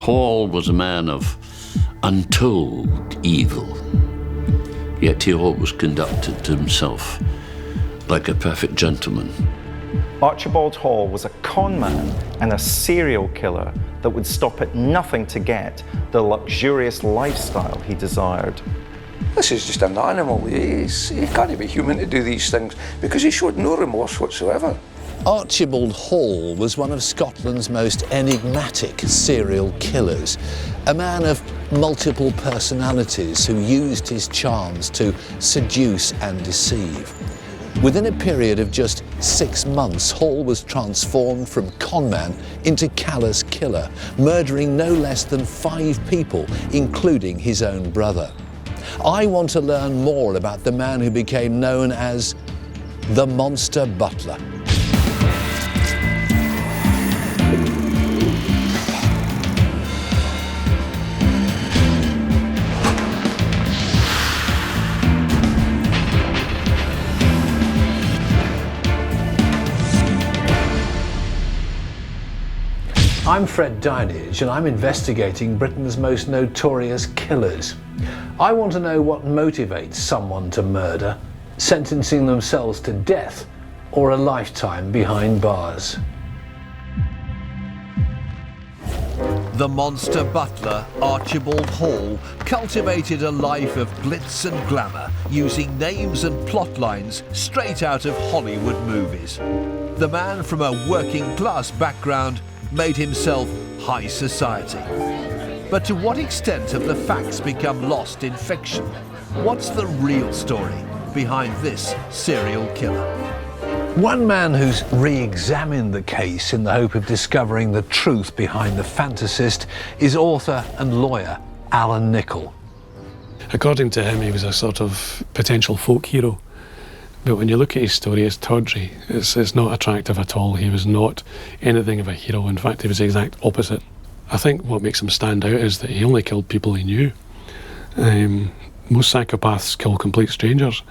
Hall was a man of untold evil, yet he always conducted himself like a perfect gentleman. Archibald Hall was a con man and a serial killer that would stop at nothing to get the luxurious lifestyle he desired. This is just an animal. He can't be human to do these things because he showed no remorse whatsoever. Archibald Hall was one of Scotland's most enigmatic serial killers, a man of multiple personalities who used his charms to seduce and deceive. Within a period of just 6 months, Hall was transformed from conman into callous killer, murdering no less than 5 people, including his own brother. I want to learn more about the man who became known as the Monster Butler. I'm Fred Dinenage and I'm investigating Britain's most notorious killers. I want to know what motivates someone to murder, sentencing themselves to death or a lifetime behind bars. The Monster Butler, Archibald Hall, cultivated a life of glitz and glamour, using names and plot lines straight out of Hollywood movies. The man from a working class background made himself high society. But to what extent have the facts become lost in fiction? What's the real story behind this serial killer? One man who's re-examined the case in the hope of discovering the truth behind the fantasist is author and lawyer Alan Nicol. According to him, he was a sort of potential folk hero. But when you look at his story, it's tawdry. It's not attractive at all. He was not anything of a hero. In fact, he was the exact opposite. I think what makes him stand out is that he only killed people he knew. Most psychopaths kill complete strangers.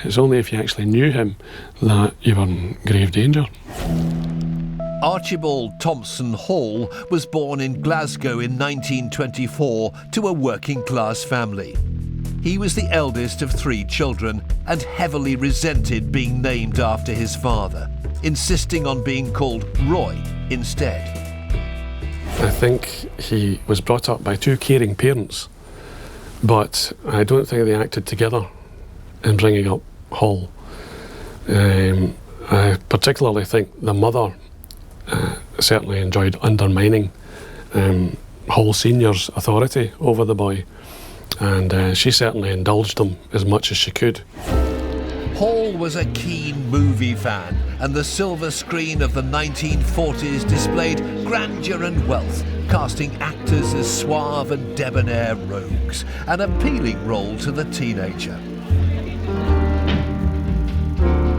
It's only if you actually knew him that you were in grave danger. Archibald Thompson Hall was born in Glasgow in 1924 to a working-class family. He was the eldest of 3 children and heavily resented being named after his father, insisting on being called Roy instead. I think he was brought up by 2 caring parents, but I don't think they acted together in bringing up Hall. I particularly think the mother certainly enjoyed undermining Hall Senior's authority over the boy, and she certainly indulged him as much as she could. Hall was a keen movie fan, and the silver screen of the 1940s displayed grandeur and wealth, casting actors as suave and debonair rogues, an appealing role to the teenager.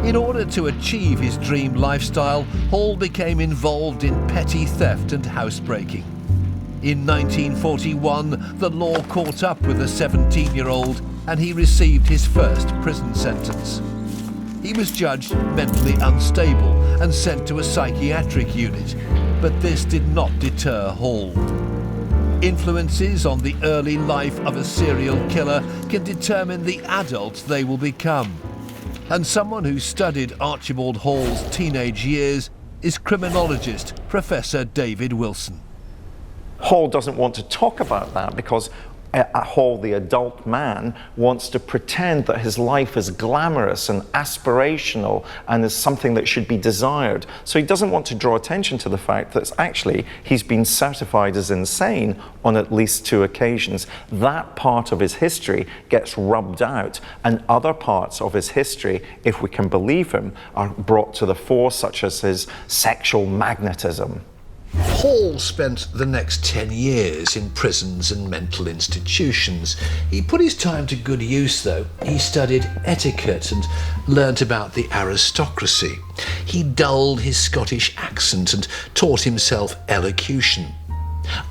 In order to achieve his dream lifestyle, Hall became involved in petty theft and housebreaking. In 1941, the law caught up with the 17-year-old and he received his first prison sentence. He was judged mentally unstable and sent to a psychiatric unit, but this did not deter Hall. Influences on the early life of a serial killer can determine the adult they will become. And someone who studied Archibald Hall's teenage years is criminologist Professor David Wilson. Hall doesn't want to talk about that because Hall, the adult man, wants to pretend that his life is glamorous and aspirational and is something that should be desired. So he doesn't want to draw attention to the fact that actually he's been certified as insane on at least 2 occasions. That part of his history gets rubbed out, and other parts of his history, if we can believe him, are brought to the fore, such as his sexual magnetism. Hall spent the next 10 years in prisons and mental institutions. He put his time to good use, though. He studied etiquette and learnt about the aristocracy. He dulled his Scottish accent and taught himself elocution.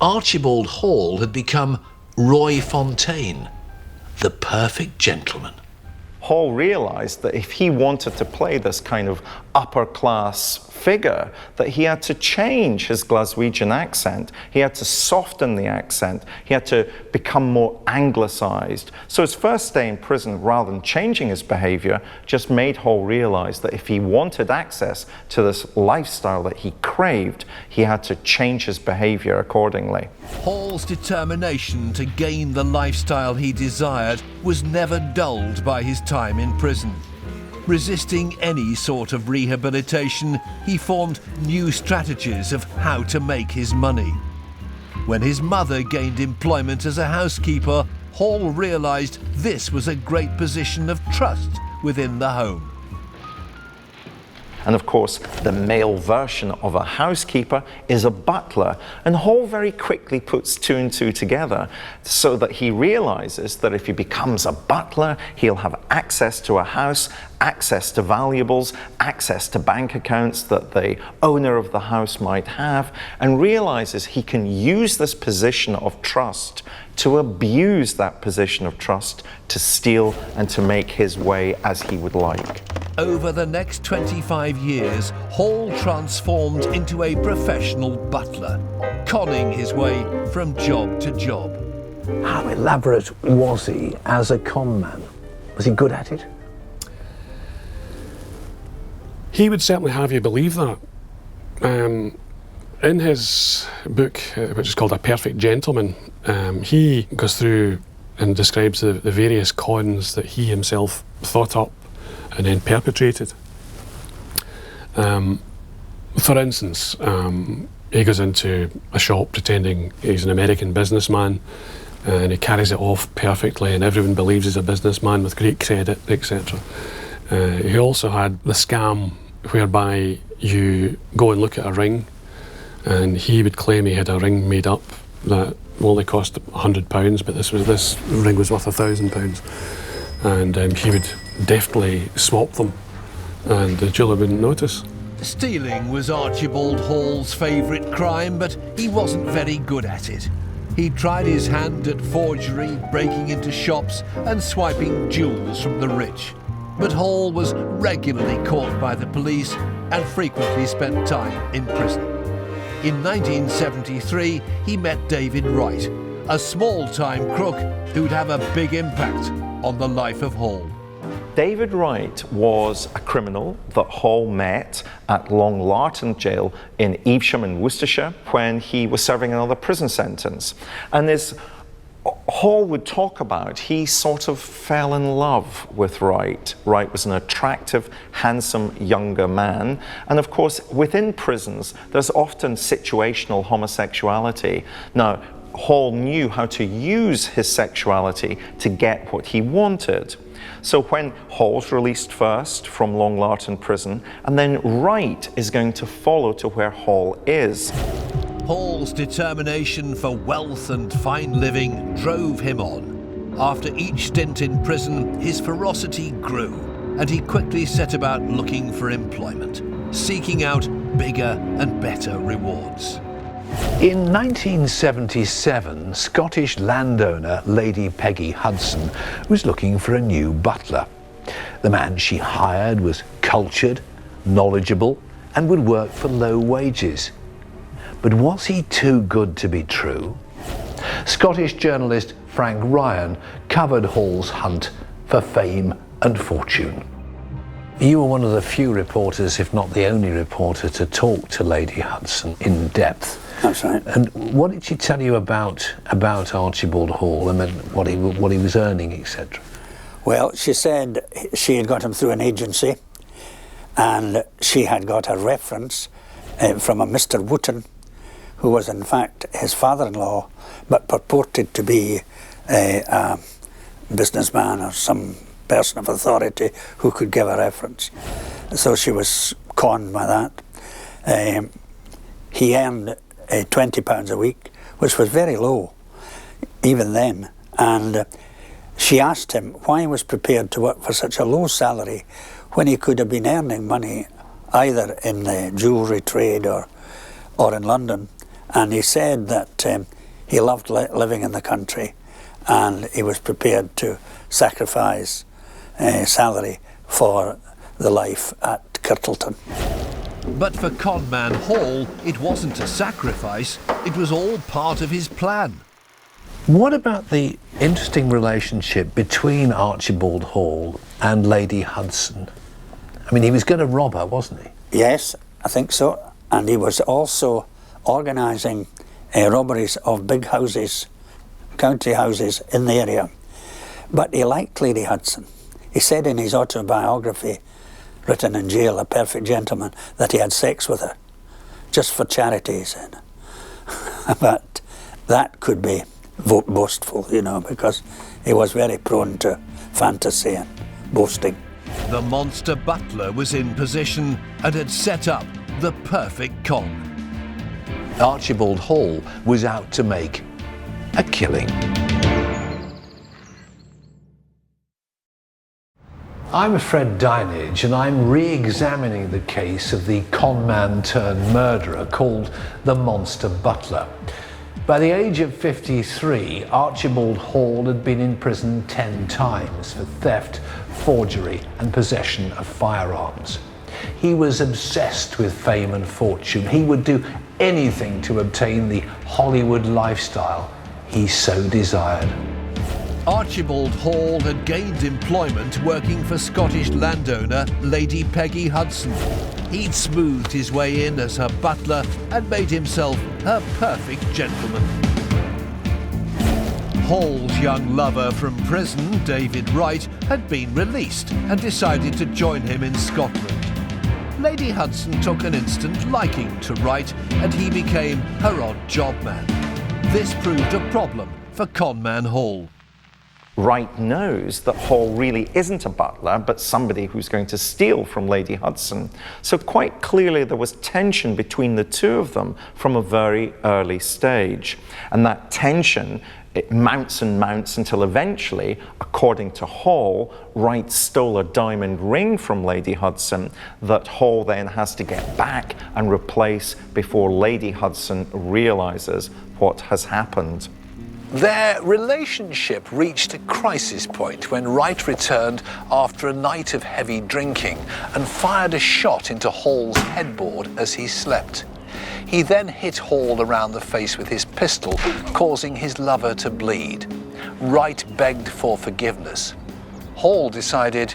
Archibald Hall had become Roy Fontaine, the perfect gentleman. Hall realized that if he wanted to play this kind of upper class figure, that he had to change his Glaswegian accent. He had to soften the accent. He had to become more anglicized. So his first day in prison, rather than changing his behavior, just made Hall realize that if he wanted access to this lifestyle that he craved, he had to change his behavior accordingly. Hall's determination to gain the lifestyle he desired was never dulled by his time in prison. Resisting any sort of rehabilitation, he formed new strategies of how to make his money. When his mother gained employment as a housekeeper, Hall realized this was a great position of trust within the home. And of course, the male version of a housekeeper is a butler. And Hall very quickly puts two and two together so that he realizes that if he becomes a butler, he'll have access to a house, access to valuables, access to bank accounts that the owner of the house might have, and realizes he can use this position of trust to abuse that position of trust, to steal and to make his way as he would like. Over the next 25 years, Hall transformed into a professional butler, conning his way from job to job. How elaborate was he as a con man? Was he good at it? He would certainly have you believe that. In his book, which is called A Perfect Gentleman, he goes through and describes the various cons that he himself thought up and then perpetrated. For instance, he goes into a shop pretending he's an American businessman, and he carries it off perfectly, and everyone believes he's a businessman with great credit, etc. He also had the scam whereby you go and look at a ring, and he would claim he had a ring made up that only cost £100, but this ring was worth £1,000, and he would deftly swap them, and the jeweller wouldn't notice. Stealing was Archibald Hall's favourite crime, but he wasn't very good at it. He tried his hand at forgery, breaking into shops and swiping jewels from the rich. But Hall was regularly caught by the police and frequently spent time in prison. In 1973, he met David Wright, a small-time crook who'd have a big impact on the life of Hall. David Wright was a criminal that Hall met at Long Larton Jail in Evesham in Worcestershire when he was serving another prison sentence. And as Hall would talk about, he sort of fell in love with Wright. Wright was an attractive, handsome, younger man. And of course, within prisons, there's often situational homosexuality. Now, Hall knew how to use his sexuality to get what he wanted. So when Hall's released first from Long Larton prison, and then Wright is going to follow to where Hall is. Hall's determination for wealth and fine living drove him on. After each stint in prison, his ferocity grew, and he quickly set about looking for employment, seeking out bigger and better rewards. In 1977, Scottish landowner Lady Peggy Hudson was looking for a new butler. The man she hired was cultured, knowledgeable, and would work for low wages. But was he too good to be true? Scottish journalist Frank Ryan covered Hall's hunt for fame and fortune. You were one of the few reporters, if not the only reporter, to talk to Lady Hudson in depth. That's right. And what did she tell you about Archibald Hall? I mean, what he was earning, etc. Well, she said she had got him through an agency, and she had got a reference from a Mr. Wooten, who was in fact his father-in-law, but purported to be a businessman or some person of authority who could give a reference. So she was conned by that. He earned £20 a week, which was very low, even then. And she asked him why he was prepared to work for such a low salary when he could have been earning money either in the jewellery trade or in London. And he said that he loved living in the country, and he was prepared to sacrifice salary for the life at Kirtleton. But for conman Hall, it wasn't a sacrifice, it was all part of his plan. What about the interesting relationship between Archibald Hall and Lady Hudson? I mean, he was going to rob her, wasn't he? Yes, I think so. And he was also organising robberies of big houses, country houses in the area. But he liked Lady Hudson. He said in his autobiography, written in jail, A Perfect Gentleman, that he had sex with her, just for charity, he said. But that could be boastful, you know, because he was very prone to fantasy and boasting. The Monster Butler was in position and had set up the perfect con. Archibald Hall was out to make a killing. I'm Fred Dinenage, and I'm re-examining the case of the conman turned murderer called the Monster Butler. By the age of 53, Archibald Hall had been in prison 10 times for theft, forgery and possession of firearms. He was obsessed with fame and fortune. He would do anything to obtain the Hollywood lifestyle he so desired. Archibald Hall had gained employment working for Scottish landowner Lady Peggy Hudson. He'd smoothed his way in as her butler and made himself her perfect gentleman. Hall's young lover from prison, David Wright, had been released and decided to join him in Scotland. Lady Hudson took an instant liking to Wright and he became her odd job man. This proved a problem for conman Hall. Wright knows that Hall really isn't a butler, but somebody who's going to steal from Lady Hudson. So quite clearly there was tension between the two of them from a very early stage. And that tension, it mounts and mounts until eventually, according to Hall, Wright stole a diamond ring from Lady Hudson that Hall then has to get back and replace before Lady Hudson realizes what has happened. Their relationship reached a crisis point when Wright returned after a night of heavy drinking and fired a shot into Hall's headboard as he slept. He then hit Hall around the face with his pistol, causing his lover to bleed. Wright begged for forgiveness. Hall decided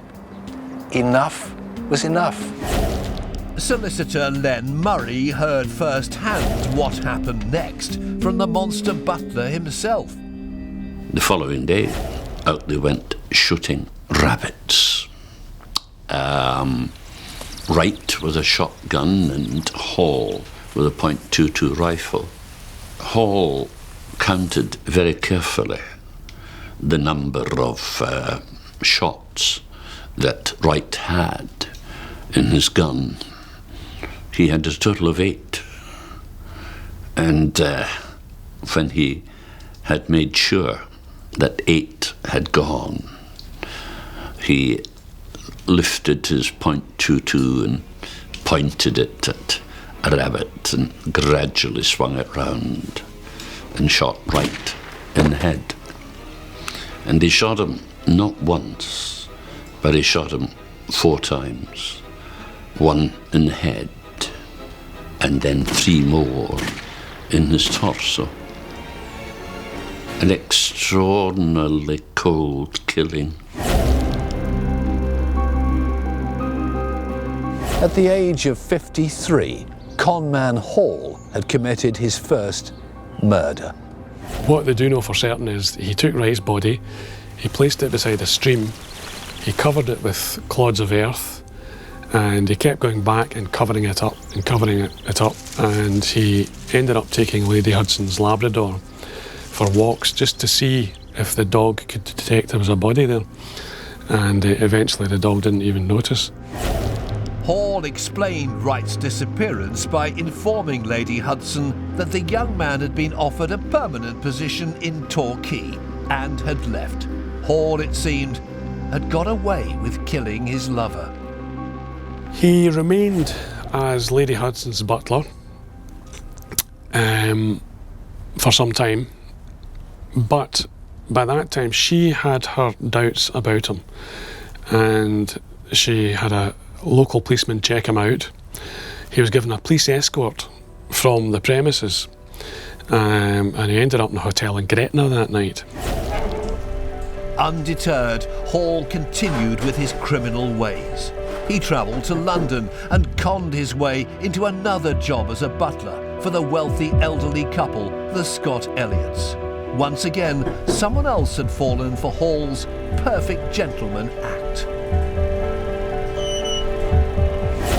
enough was enough. Solicitor Len Murray heard firsthand what happened next from the Monster Butler himself. The following day, out they went shooting rabbits. Wright with a shotgun and Hall with a .22 rifle. Hall counted very carefully the number of shots that Wright had in his gun. He had a total of 8. And when he had made sure that 8 had gone, he lifted his .22 and pointed it at a rabbit and gradually swung it round and shot Wright in the head. And he shot him not once, but he shot him 4 times. 1 in the head, and then 3 more in his torso. An extraordinarily cold killing. At the age of 53, conman Hall had committed his first murder. What they do know for certain is he took Wright's body, he placed it beside a stream, he covered it with clods of earth, and he kept going back and covering it up and covering it up, and he ended up taking Lady Hudson's Labrador for walks just to see if the dog could detect there was a body there, and eventually the dog didn't even notice. Hall explained Wright's disappearance by informing Lady Hudson that the young man had been offered a permanent position in Torquay and had left. Hall, it seemed, had got away with killing his lover. He remained as Lady Hudson's butler for some time, but by that time she had her doubts about him. and she had a local policeman check him out. He was given a police escort from the premises, and he ended up in a hotel in Gretna that night. Undeterred, Hall continued with his criminal ways. He travelled to London and conned his way into another job as a butler for the wealthy elderly couple, the Scott Elliots. Once again, someone else had fallen for Hall's perfect gentleman act.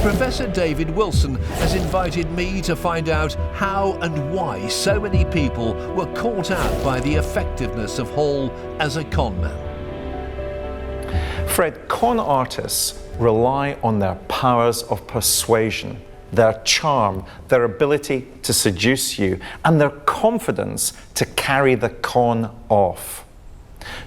Professor David Wilson has invited me to find out how and why so many people were caught out by the effectiveness of Hall as a conman. Fred, con artists rely on their powers of persuasion, their charm, their ability to seduce you, and their confidence to carry the con off.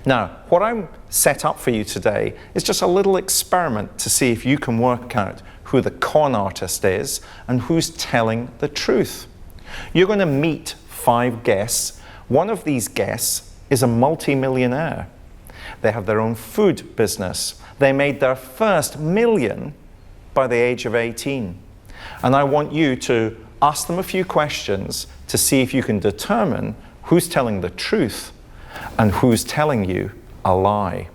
Now, what I'm set up for you today is just a little experiment to see if you can work out who the con artist is and who's telling the truth. You're going to meet 5 guests. One of these guests is a multi-millionaire. They have their own food business. They made their first million by the age of 18. And I want you to ask them a few questions to see if you can determine who's telling the truth and who's telling you a lie.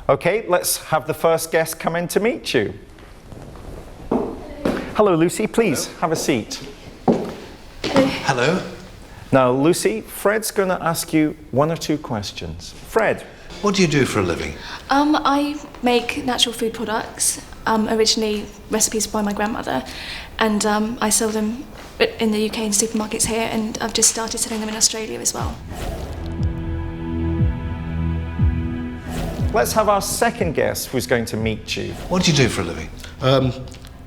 Okay, let's have the first guest come in to meet you. Hello, Lucy. Please have a seat. Hello. Now, Lucy, Fred's going to ask you 1 or 2 questions. Fred. What do you do for a living? I make natural food products, originally recipes by my grandmother, and I sell them in the UK in supermarkets here, and I've just started selling them in Australia as well. Let's have our second guest who's going to meet you. What do you do for a living?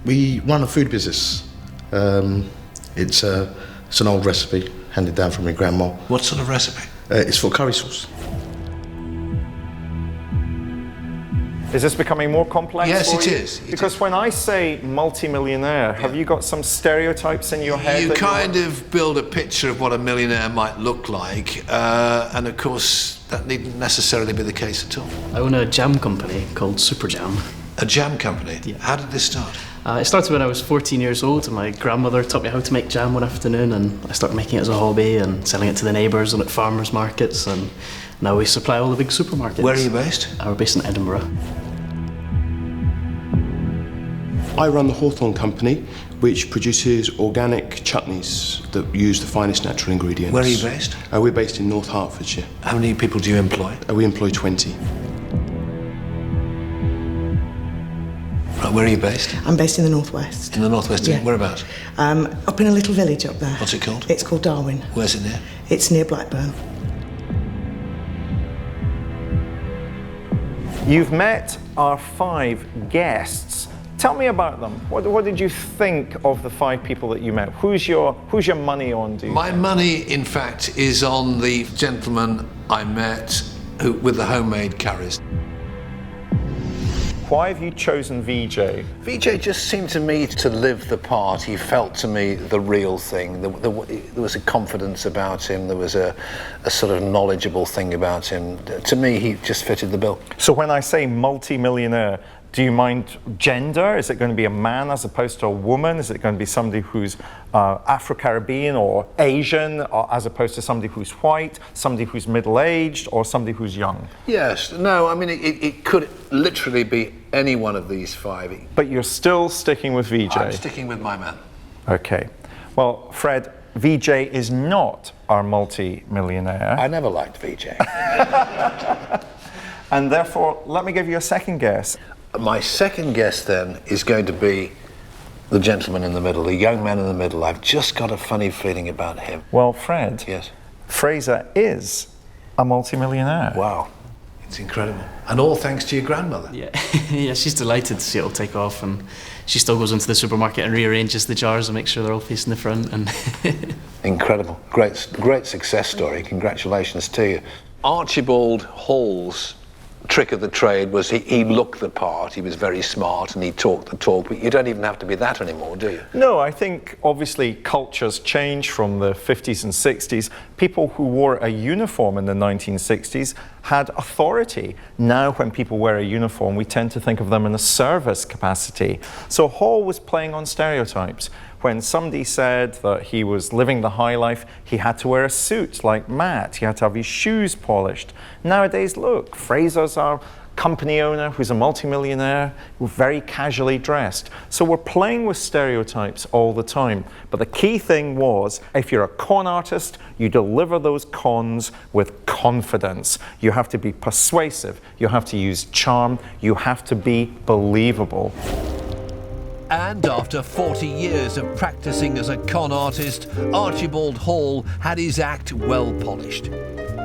We run a food business. It's an old recipe handed down from my grandma. What sort of recipe? It's for curry sauce. Is this becoming more complex? Yes, for it you? is. Because when I say multi-millionaire, have you got some stereotypes in your head? You kind of build a picture of what a millionaire might look like, and of course that needn't necessarily be the case at all. I own a jam company called Super Jam. A jam company? Yeah. How did this start? It started when I was 14 years old, and my grandmother taught me how to make jam one afternoon, and I started making it as a hobby and selling it to the neighbours and at farmers markets, and now we supply all the big supermarkets. Where are you based? We're based in Edinburgh. I run the Hawthorne Company, which produces organic chutneys that use the finest natural ingredients. Where are you based? We're based in North Hertfordshire. How many people do you employ? We employ 20. Right, where are you based? I'm based in the northwest. In the northwest? Yeah. Whereabouts? Up in a little village up there. What's it called? It's called Darwin. Where's it near? It's near Blackburn. You've met our 5 guests. Tell me about them. What did you think of the 5 people that you met? Who's your money on, do you My think? money, in fact, is on the gentleman I met with the homemade curries. Why have you chosen VJ? VJ just seemed to me to live the part. He felt to me the real thing. There was a confidence about him. There was a sort of knowledgeable thing about him. To me, he just fitted the bill. So when I say multi-millionaire, do you mind gender? Is it going to be a man as opposed to a woman? Is it going to be somebody who's Afro-Caribbean or Asian, or as opposed to somebody who's white, somebody who's middle-aged, or somebody who's young? Yes. No, I mean, it could literally be any one of these 5. But you're still sticking with VJ? I'm sticking with my man. Okay. Well, Fred, VJ is not our multi-millionaire. I never liked VJ. And therefore, let me give you a second guess. My second guess then is going to be the gentleman in the middle, the young man in the middle. I've just got a funny feeling about him. Well, Fred, Yes. Fraser is a multi-millionaire. Wow. It's incredible. And all thanks to your grandmother. Yeah, yeah, she's delighted to see it all take off, and she still goes into the supermarket and rearranges the jars and makes sure they're all facing the front. And Incredible. Great success story. Congratulations to you. Archibald Hall's trick of the trade was he looked the part, he was very smart, and he talked the talk, but you don't even have to be that anymore, do you? No, I think obviously cultures change from the 50s and 60s. People who wore a uniform in the 1960s had authority. Now when people wear a uniform, we tend to think of them in a service capacity. So Hall was playing on stereotypes. When somebody said that he was living the high life, he had to wear a suit like Matt. He had to have his shoes polished. Nowadays, look, Fraser's our company owner who's a multimillionaire, very casually dressed. So we're playing with stereotypes all the time. But the key thing was, if you're a con artist, you deliver those cons with confidence. You have to be persuasive. You have to use charm. You have to be believable. And after 40 years of practicing as a con artist, Archibald Hall had his act well polished.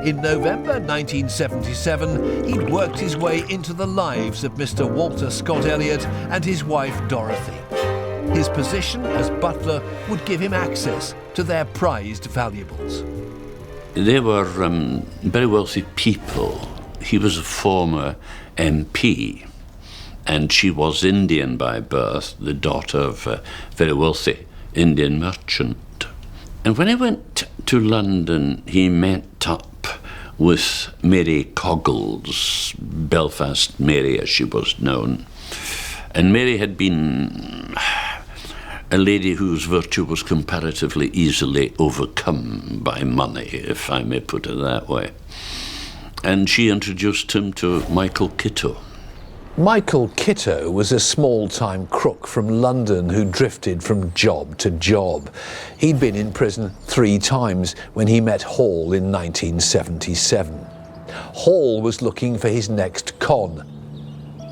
In November 1977, he'd worked his way into the lives of Mr. Walter Scott Elliot and his wife Dorothy. His position as butler would give him access to their prized valuables. They were very wealthy people. He was a former MP, and she was Indian by birth, the daughter of a very wealthy Indian merchant. And when he went to London, he met up with Mary Cogle's, Belfast Mary as she was known. And Mary had been a lady whose virtue was comparatively easily overcome by money, if I may put it that way. And she introduced him to Michael Kitto. Michael Kitto was a small-time crook from London who drifted from job to job. He'd been in prison 3 times when he met Hall in 1977. Hall was looking for his next con.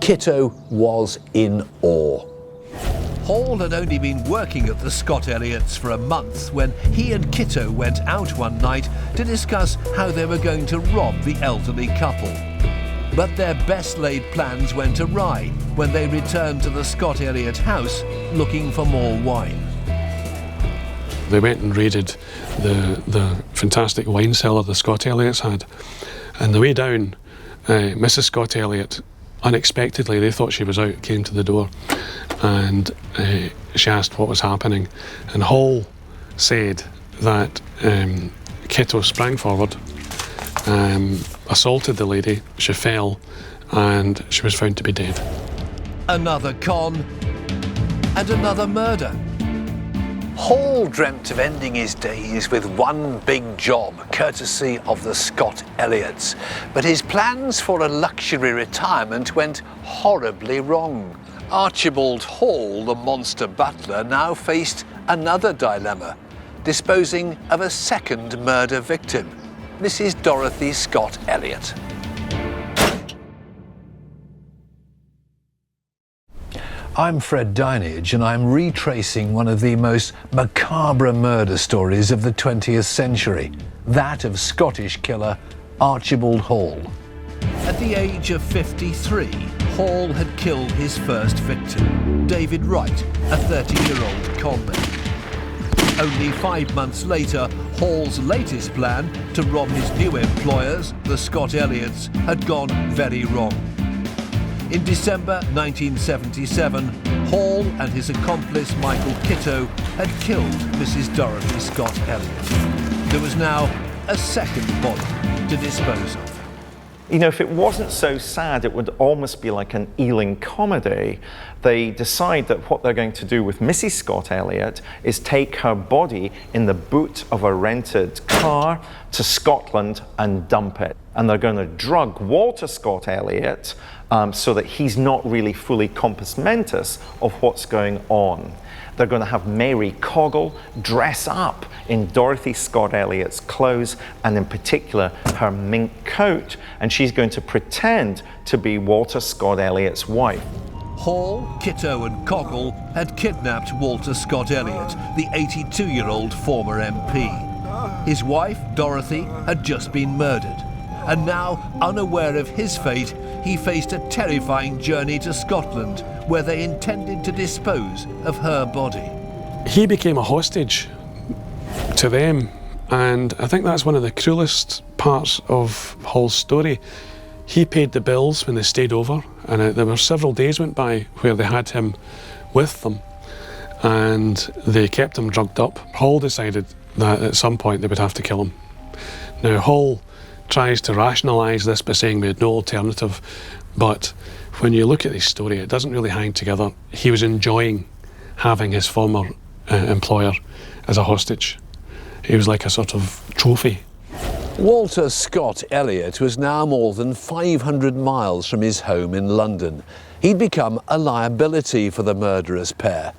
Kitto was in awe. Hall had only been working at the Scott Elliots for a month when he and Kitto went out one night to discuss how they were going to rob the elderly couple. But their best-laid plans went awry when they returned to the Scott Elliot house looking for more wine. They went and raided the fantastic wine cellar the Scott Elliots had. And the way down, Mrs. Scott Elliot, unexpectedly, they thought she was out, came to the door, and she asked what was happening. And Hall said that Kitto sprang forward, assaulted the lady, she fell, and she was found to be dead. Another con, and another murder. Hall dreamt of ending his days with one big job, courtesy of the Scott Elliots. But his plans for a luxury retirement went horribly wrong. Archibald Hall, the Monster Butler, now faced another dilemma, disposing of a second murder victim, Mrs. Dorothy Scott Elliot. I'm Fred Dinenage, and I'm retracing one of the most macabre murder stories of the 20th century, that of Scottish killer Archibald Hall. At the age of 53, Hall had killed his first victim, David Wright, a 30-year-old conman. Only 5 months later, Hall's latest plan to rob his new employers, the Scott Elliots, had gone very wrong. In December 1977, Hall and his accomplice Michael Kitto had killed Mrs. Dorothy Scott Elliot. There was now a second body to dispose of. You know, if it wasn't so sad, it would almost be like an Ealing comedy. They decide that what they're going to do with Mrs. Scott Elliot is take her body in the boot of a rented car to Scotland and dump it. And they're going to drug Walter Scott Elliot so that he's not really fully compos mentis of what's going on. They're going to have Mary Cogle dress up in Dorothy Scott Elliot's clothes, and in particular her mink coat, and she's going to pretend to be Walter Scott Elliot's wife. Hall, Kitto and Cogle had kidnapped Walter Scott Elliot, the 82-year-old former MP. His wife, Dorothy, had just been murdered, and now, unaware of his fate, he faced a terrifying journey to Scotland, where they intended to dispose of her body. He became a hostage to them, and I think that's one of the cruelest parts of Hall's story. He paid the bills when they stayed over, and there were several days went by where they had him with them, and they kept him drugged up. Hall decided that at some point they would have to kill him. Now, Hall tries to rationalise this by saying we had no alternative, but when you look at this story, it doesn't really hang together. He was enjoying having his former employer as a hostage. He was like a sort of trophy. Walter Scott Elliot was now more than 500 miles from his home in London. He'd become a liability for the murderous pair.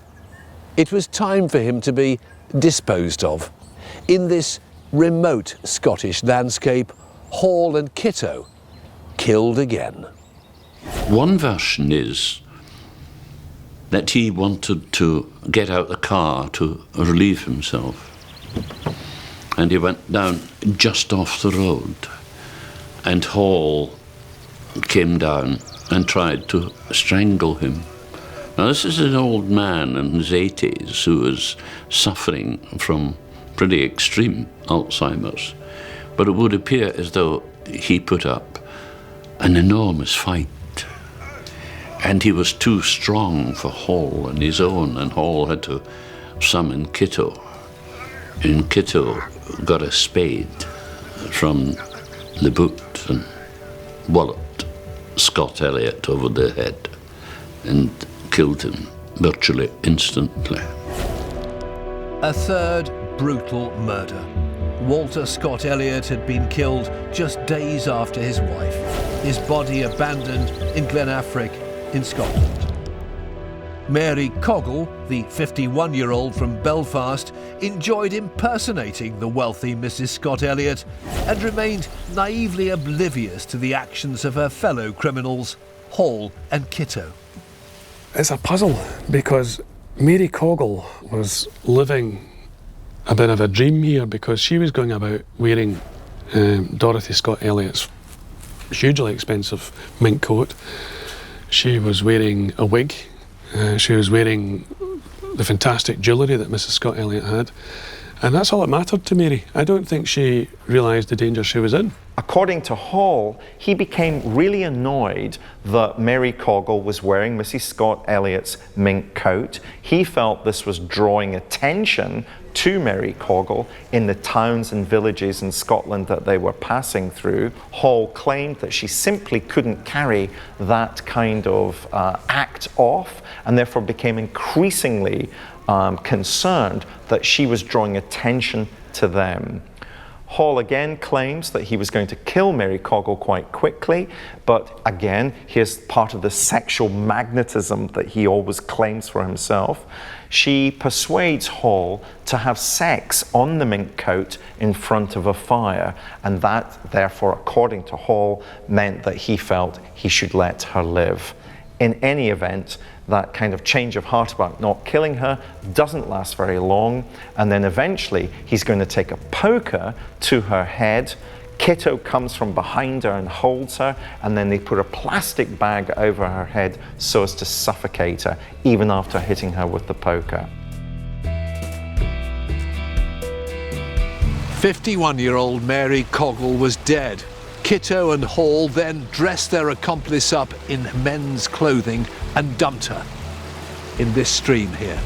It was time for him to be disposed of. In this remote Scottish landscape, Hall and Kitto killed again. One version is that he wanted to get out the car to relieve himself. And he went down just off the road. And Hall came down and tried to strangle him. Now, this is an old man in his 80s who was suffering from pretty extreme Alzheimer's. But it would appear as though he put up an enormous fight. And he was too strong for Hall on his own, and Hall had to summon Kitto. And Kitto got a spade from the boot and walloped Scott Elliot over the head and killed him virtually instantly. A third brutal murder. Walter Scott Elliot had been killed just days after his wife, his body abandoned in Glenafric in Scotland. Mary Cogle, the 51-year-old from Belfast, enjoyed impersonating the wealthy Mrs. Scott Elliot and remained naively oblivious to the actions of her fellow criminals, Hall and Kitto. It's a puzzle because Mary Cogle was living a bit of a dream here because she was going about wearing Dorothy Scott Elliot's hugely expensive mink coat. She was wearing a wig. She was wearing the fantastic jewellery that Mrs. Scott Elliot had. And that's all that mattered to Mary. I don't think she realised the danger she was in. According to Hall, he became really annoyed that Mary Cogle was wearing Mrs. Scott Elliot's mink coat. He felt this was drawing attention to Mary Cogle in the towns and villages in Scotland that they were passing through. Hall claimed that she simply couldn't carry that kind of act off, and therefore became increasingly concerned that she was drawing attention to them. Hall again claims that he was going to kill Mary Cogle quite quickly, but again, here's part of the sexual magnetism that he always claims for himself. She persuades Hall to have sex on the mink coat in front of a fire, and that, therefore, according to Hall, meant that he felt he should let her live. In any event, that kind of change of heart about not killing her doesn't last very long, and then eventually he's going to take a poker to her head. Kitto comes from behind her and holds her, and then they put a plastic bag over her head so as to suffocate her, even after hitting her with the poker. 51-year-old Mary Cogle was dead. Kitto and Hall then dressed their accomplice up in men's clothing and dumped her in this stream here.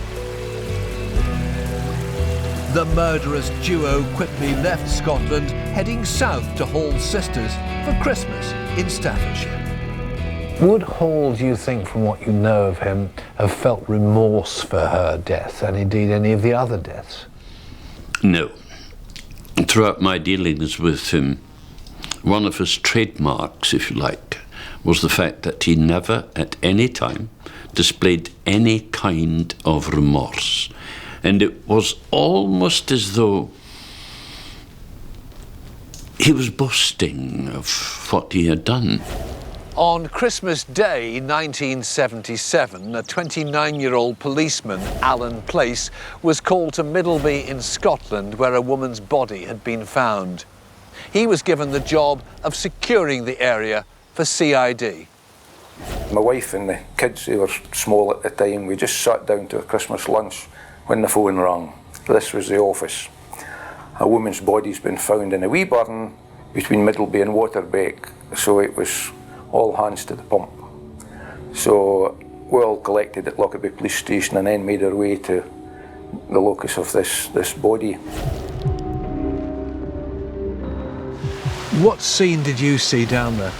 The murderous duo quickly left Scotland, heading south to Hall's sisters for Christmas in Staffordshire. Would Hall, do you think, from what you know of him, have felt remorse for her death and indeed any of the other deaths? No. Throughout my dealings with him, one of his trademarks, if you like, was the fact that he never at any time displayed any kind of remorse. And it was almost as though he was boasting of what he had done. On Christmas Day 1977, a 29-year-old policeman, Alan Place, was called to Middleby in Scotland, where a woman's body had been found. He was given the job of securing the area for CID. My wife and the kids, they were small at the time, we just sat down to a Christmas lunch when the phone rang. This was the office. A woman's body's been found in a wee barn between Middleby and Waterbeck, so it was all hands to the pump. So we all collected at Lockerbie Police Station and then made our way to the locus of this body. What scene did you see down there?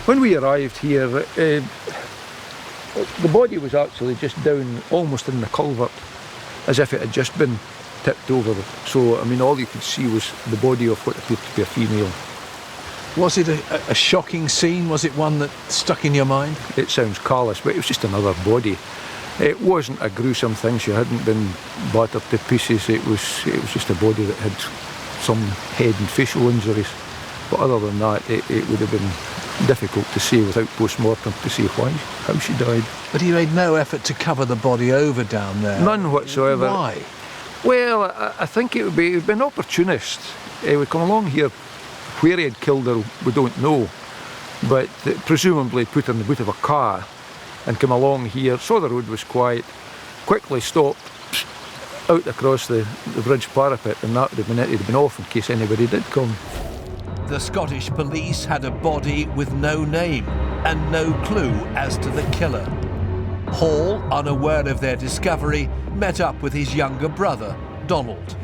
When we arrived here, the body was actually just down almost in the culvert, as if it had just been tipped over. So, I mean, all you could see was the body of what appeared to be a female. Was it a shocking scene? Was it one that stuck in your mind? It sounds callous, but it was just another body. It wasn't a gruesome thing. She hadn't been battered to pieces. It was just a body that had some head and facial injuries. But other than that, it would have been difficult to say without post-mortem to see how she died. But he made no effort to cover the body over down there? None whatsoever. Why? Well, I think it would be an opportunist. He would come along here. Where he had killed her, we don't know. But presumably put her in the boot of a car and come along here, saw the road was quiet, quickly stopped out across the bridge parapet, and that would have been it. He'd have been off in case anybody did come. The Scottish police had a body with no name and no clue as to the killer. Hall, unaware of their discovery, met up with his younger brother, Donald.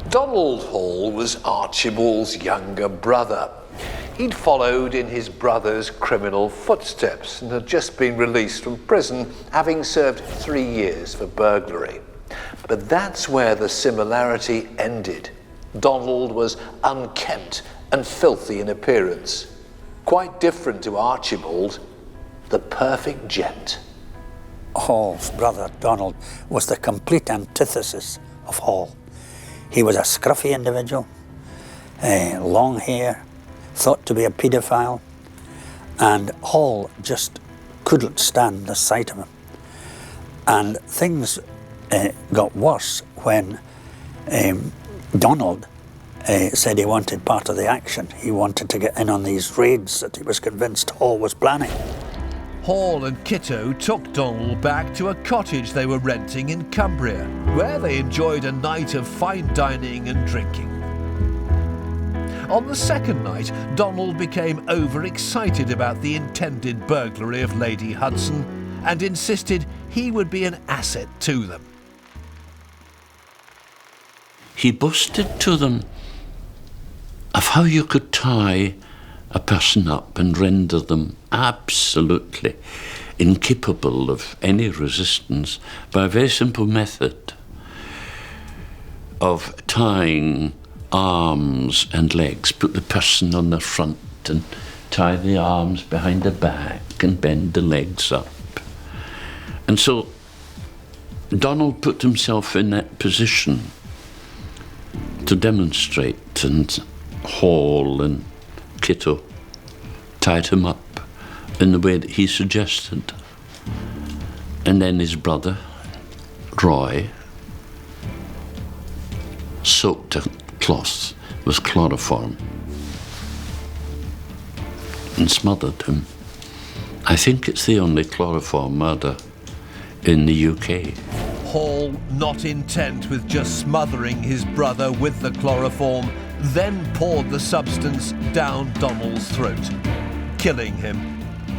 Donald Hall was Archibald's younger brother. He'd followed in his brother's criminal footsteps and had just been released from prison, having served 3 years for burglary. But that's where the similarity ended. Donald was unkempt and filthy in appearance, quite different to Archibald, the perfect gent. Hall's brother, Donald, was the complete antithesis of Hall. He was a scruffy individual, long hair, thought to be a paedophile, and Hall just couldn't stand the sight of him. And things got worse when Donald said he wanted part of the action. He wanted to get in on these raids that he was convinced Hall was planning. Hall and Kitto took Donald back to a cottage they were renting in Cumbria, where they enjoyed a night of fine dining and drinking. On the second night, Donald became overexcited about the intended burglary of Lady Hudson and insisted he would be an asset to them. He boasted to them of how you could tie a person up and render them absolutely incapable of any resistance by a very simple method of tying arms and legs. Put the person on the front and tie the arms behind the back and bend the legs up. And so Donald put himself in that position to demonstrate, and Hall and Kitto tied him up in the way that he suggested. And then his brother, Roy, soaked a cloth with chloroform and smothered him. I think it's the only chloroform murder in the UK. Hall, not intent with just smothering his brother with the chloroform, then poured the substance down Donald's throat, killing him.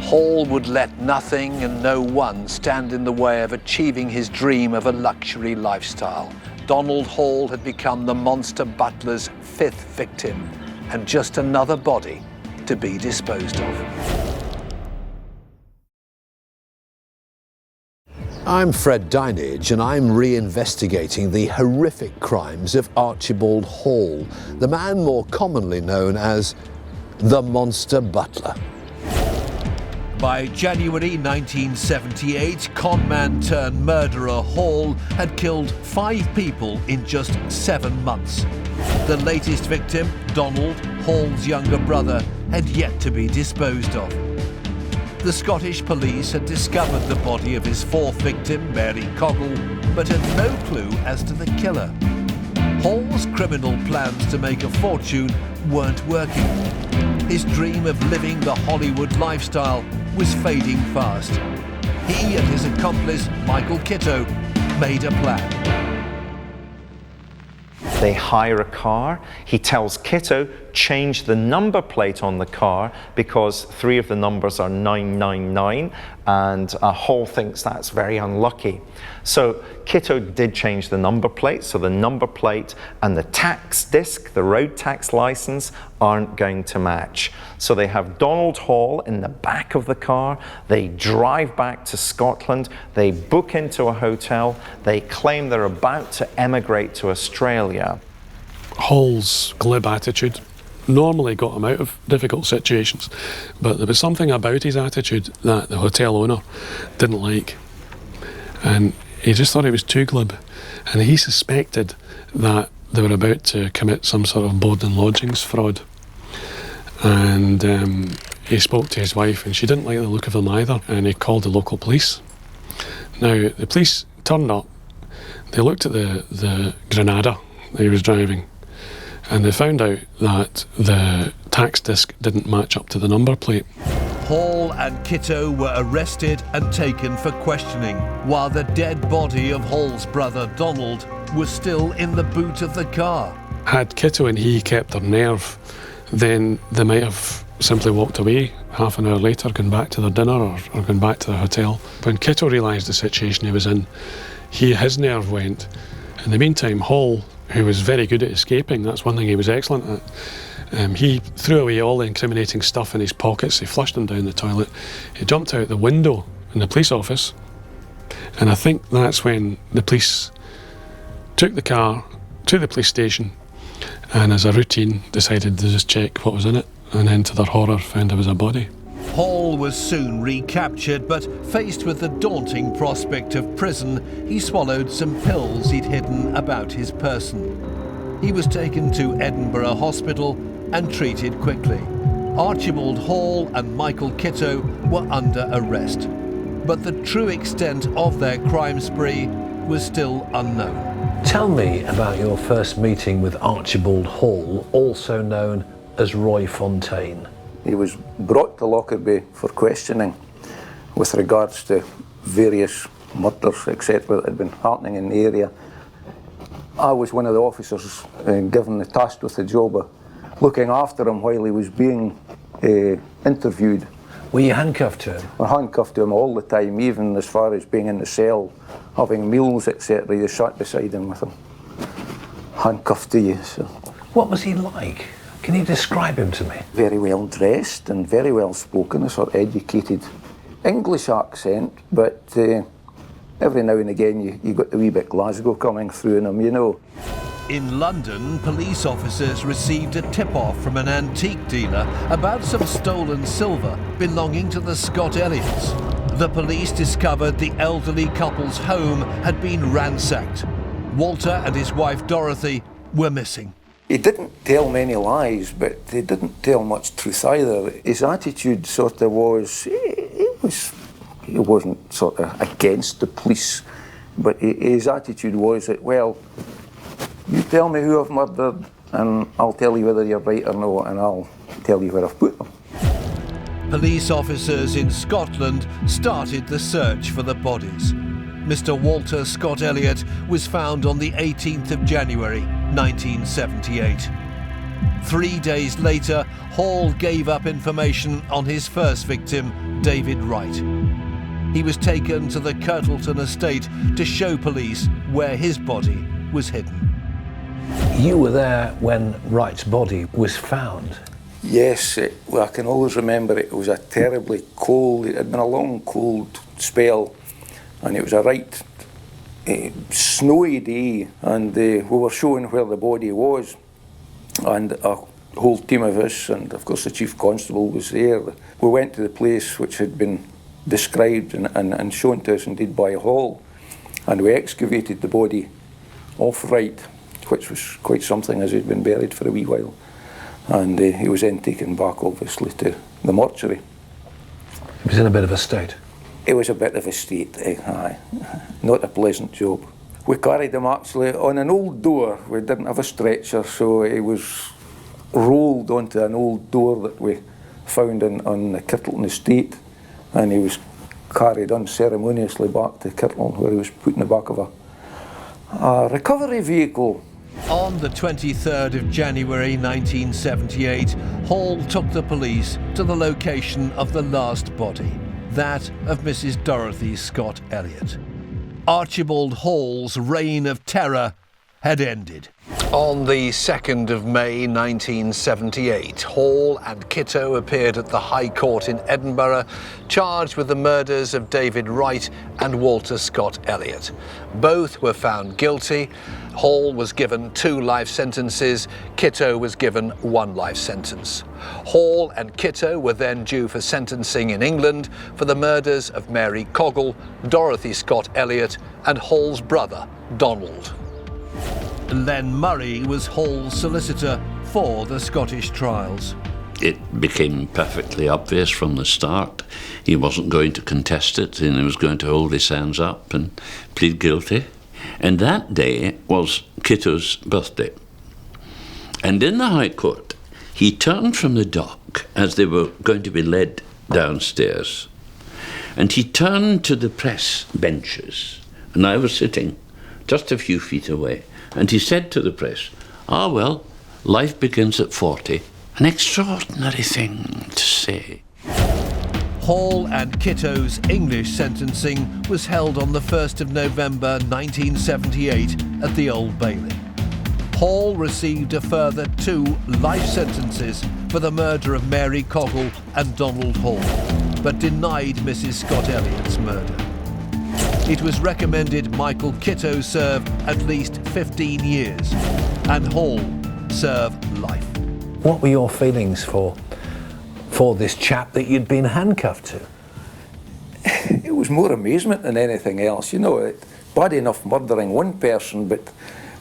Hall would let nothing and no one stand in the way of achieving his dream of a luxury lifestyle. Donald Hall had become the Monster Butler's 5th victim, and just another body to be disposed of. I'm Fred Dinenage, and I'm reinvestigating the horrific crimes of Archibald Hall, the man more commonly known as the Monster Butler. By January 1978, conman turned murderer Hall had killed 5 people in just 7 months. The latest victim, Donald, Hall's younger brother, had yet to be disposed of. The Scottish police had discovered the body of his 4th victim, Mary Cogle, but had no clue as to the killer. Hall's criminal plans to make a fortune weren't working. His dream of living the Hollywood lifestyle was fading fast. He and his accomplice, Michael Kitto, made a plan. They hire a car. He tells Kitto, change the number plate on the car because 3 of the numbers are 999, and Hall thinks that's very unlucky. So Kitto did change the number plate, so the number plate and the tax disc, the road tax license, aren't going to match. So they have Donald Hall in the back of the car, they drive back to Scotland, they book into a hotel, they claim they're about to emigrate to Australia. Hall's glib attitude normally got him out of difficult situations, but there was something about his attitude that the hotel owner didn't like, and he just thought he was too glib, and he suspected that they were about to commit some sort of board and lodgings fraud, and he spoke to his wife and she didn't like the look of them either, and he called the local police. Now the police turned up, they looked at the Granada that he was driving, and they found out that the tax disc didn't match up to the number plate. Hall and Kitto were arrested and taken for questioning, while the dead body of Hall's brother Donald was still in the boot of the car. Had Kitto and he kept their nerve, then they might have simply walked away half an hour later, gone back to their dinner or gone back to the hotel. When Kitto realised the situation he was in, his nerve went. In the meantime, Hall, who was very good at escaping, that's one thing he was excellent at, he threw away all the incriminating stuff in his pockets, he flushed them down the toilet, he jumped out the window in the police office, and I think that's when the police took the car to the police station and as a routine decided to just check what was in it, and then to their horror found there was a body. Hall was soon recaptured, but faced with the daunting prospect of prison, he swallowed some pills he'd hidden about his person. He was taken to Edinburgh Hospital and treated quickly. Archibald Hall and Michael Kitto were under arrest, but the true extent of their crime spree was still unknown. Tell me about your first meeting with Archibald Hall, also known as Roy Fontaine. He was brought to Lockerbie for questioning with regards to various murders, etc., that had been happening in the area. I was one of the officers given the task with the job of looking after him while he was being interviewed. Were you handcuffed to him? I handcuffed to him all the time, even as far as being in the cell, having meals, etc. You sat beside him with him, handcuffed to you. So. What was he like? Can you describe him to me? Very well dressed and very well spoken, a sort of educated English accent, but every now and again you got the wee bit Glasgow coming through in him, you know. In London, police officers received a tip-off from an antique dealer about some stolen silver belonging to the Scott Elliots. The police discovered the elderly couple's home had been ransacked. Walter and his wife Dorothy were missing. He didn't tell many lies, but he didn't tell much truth either. His attitude sort of was, he wasn't sort of against the police, but his attitude was that, well, you tell me who I've murdered and I'll tell you whether you're right or not, and I'll tell you where I've put them. Police officers in Scotland started the search for the bodies. Mr. Walter Scott Elliot was found on the 18th of January, 1978. 3 days later, Hall gave up information on his first victim, David Wright. He was taken to the Kirtleton estate to show police where his body was hidden. You were there when Wright's body was found. Yes, well, I can always remember it was a terribly cold, it had been a long cold spell, and it was a right snowy day, and we were showing where the body was, and a whole team of us, and of course the chief constable was there. We went to the place which had been described and shown to us indeed by Hall, and we excavated the body off Wright, which was quite something, as he'd been buried for a wee while, and he was then taken back obviously to the mortuary. He was in a bit of a state. It was a bit of a state, aye. Not a pleasant job. We carried him actually on an old door. We didn't have a stretcher, so he was rolled onto an old door that we found on the Kirtleton estate, and he was carried unceremoniously back to Kirtleton, where he was put in the back of a recovery vehicle. On the 23rd of January 1978, Hall took the police to the location of the last body. that of Mrs. Dorothy Scott Elliott. Archibald Hall's reign of terror had ended. On the 2nd of May 1978, Hall and Kitto appeared at the High Court in Edinburgh, charged with the murders of David Wright and Walter Scott Elliott. Both were found guilty. Hall was given 2 life sentences, Kitto was given 1 life sentence. Hall and Kitto were then due for sentencing in England for the murders of Mary Cogle, Dorothy Scott Elliott and Hall's brother, Donald. Len Murray was Hall's solicitor for the Scottish trials. It became perfectly obvious from the start he wasn't going to contest it, and he was going to hold his hands up and plead guilty. And that day was Kitto's birthday. And in the High Court, he turned from the dock as they were going to be led downstairs, and he turned to the press benches, and I was sitting just a few feet away, and he said to the press, "Ah, well, life begins at 40. An extraordinary thing to say." Hall and Kitto's English sentencing was held on the 1st of November 1978 at the Old Bailey. Hall received a further 2 life sentences for the murder of Mary Cogle and Donald Hall, but denied Mrs. Scott Elliott's murder. It was recommended Michael Kitto serve at least 15 years and Hall serve life. What were your feelings for this chap that you'd been handcuffed to? It was more amazement than anything else. You know, bad enough murdering one person, but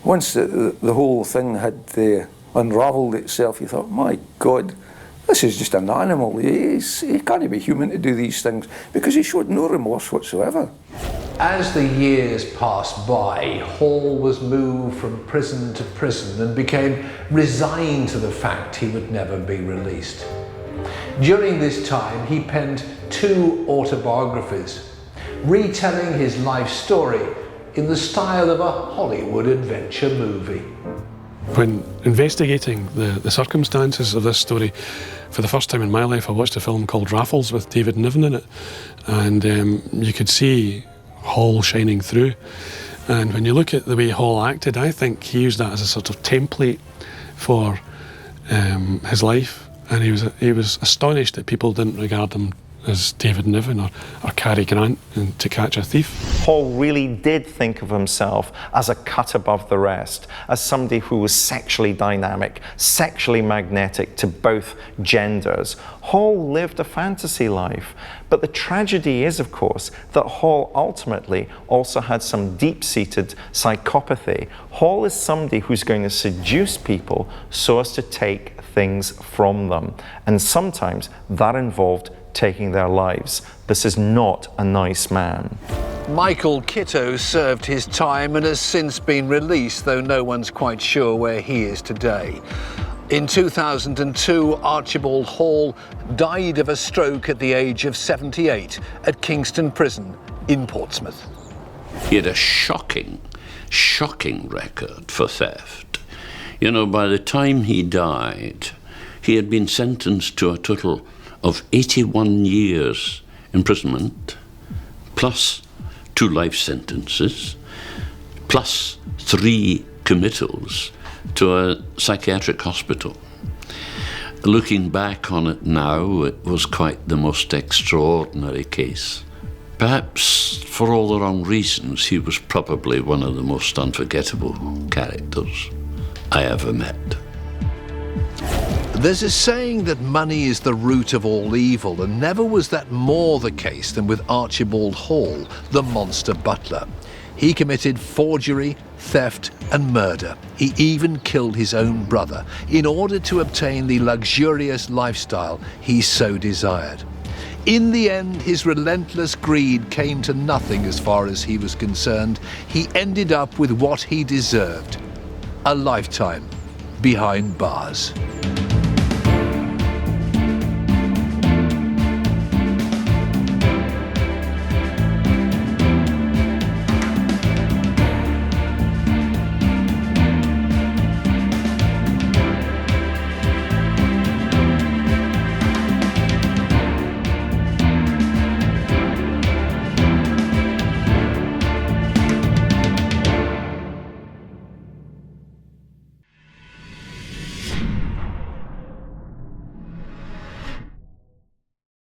once the whole thing had unravelled itself, you thought, my God, this is just an animal. He can't be human to do these things, because he showed no remorse whatsoever. As the years passed by, Hall was moved from prison to prison and became resigned to the fact he would never be released. During this time, he penned 2 autobiographies, retelling his life story in the style of a Hollywood adventure movie. When investigating the circumstances of this story, for the first time in my life, I watched a film called Raffles with David Niven in it, and you could see Hall shining through. And when you look at the way Hall acted, I think he used that as a sort of template for his life, and he was astonished that people didn't regard him as David Niven or Cary Grant in To Catch a Thief. Hall really did think of himself as a cut above the rest, as somebody who was sexually dynamic, sexually magnetic to both genders. Hall lived a fantasy life, but the tragedy is, of course, that Hall ultimately also had some deep-seated psychopathy. Hall is somebody who's going to seduce people so as to take things from them, and sometimes that involved taking their lives. This is not a nice man. Michael Kitto served his time and has since been released, though no one's quite sure where he is today. In 2002, Archibald Hall died of a stroke at the age of 78 at Kingston Prison in Portsmouth. He had a shocking record for theft. You know, by the time he died, he had been sentenced to a total of 81 years imprisonment, plus 2 life sentences, plus 3 committals to a psychiatric hospital. Looking back on it now, it was quite the most extraordinary case. Perhaps for all the wrong reasons, he was probably one of the most unforgettable characters I ever met. There's a saying that money is the root of all evil, and never was that more the case than with Archibald Hall, the Monster Butler. He committed forgery, theft and murder. He even killed his own brother in order to obtain the luxurious lifestyle he so desired. In the end, his relentless greed came to nothing as far as he was concerned. He ended up with what he deserved: a lifetime behind bars.